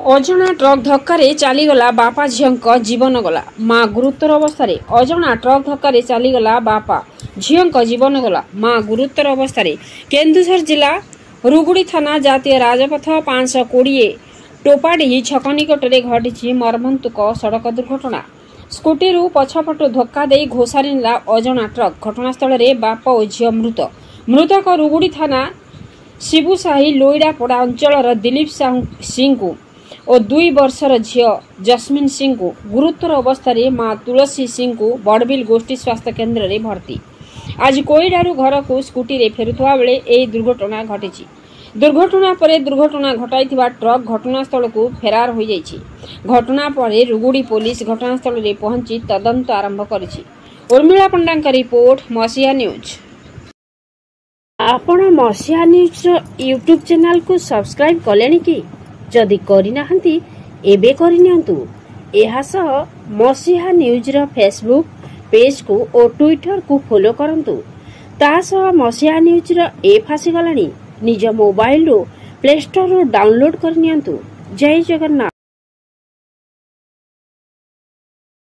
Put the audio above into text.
अजणा truck धक्का चलीगला बापा झीओं जीवन गला। मां गुरुतर अवस्था। अजणा ट्रक धक्का चलीगला बापा झीओं जीवन गला। मां गुरुतर अवस्था। केन्दुझर जिला रुगुड़ी थाना जातीय राजपथ 520 टोपाडी छक निकट में घटी मर्मन्तुक सड़क दुर्घटना। स्कूटी पछपटू धक्का दे घोषारी नेला अजणा ट्रक। घटनास्थल में बाप और झीओ मृत। मृतक रुगुड़ी थाना शिबुसाही लोईडापड़ा अंचल दिलीप सिंह को और 2 वर्षर झीओ जस्मिन सिंह को गुरुतर अवस्था। मां तुलसी सिंह को बड़बिल गोष्ठी स्वास्थ्य केन्द्र में भर्ती। आज कोईडारू घर को स्कूटी रे फेरुवा बेले यह दुर्घटना घटी। दुर्घटना पर दुर्घटना घटाई ट्रक घटनास्थल को फेरार हो जाइछि। घटना पर रुगुड़ी पुलिस घटनास्थल में पहुंची तदंत आरंभ करिछि। उर्मिला पंडा रिपोर्ट मसीहा न्यूज। आपण मसीहा न्यूज यूट्यूब चैनल को सब्सक्राइब कलेनि कि जदि करिनाहंती एबे करिनियंतु। एहा सह मसीहा न्यूज रो फेसबुक पेज को और ट्विटर को फॉलो करंतु। ता सह मसीहा न्यूज रो ऐप आसी गलानी। निज मोबाइल रो प्ले स्टोर रो डाउनलोड करनियंतु। जय जगन्नाथ।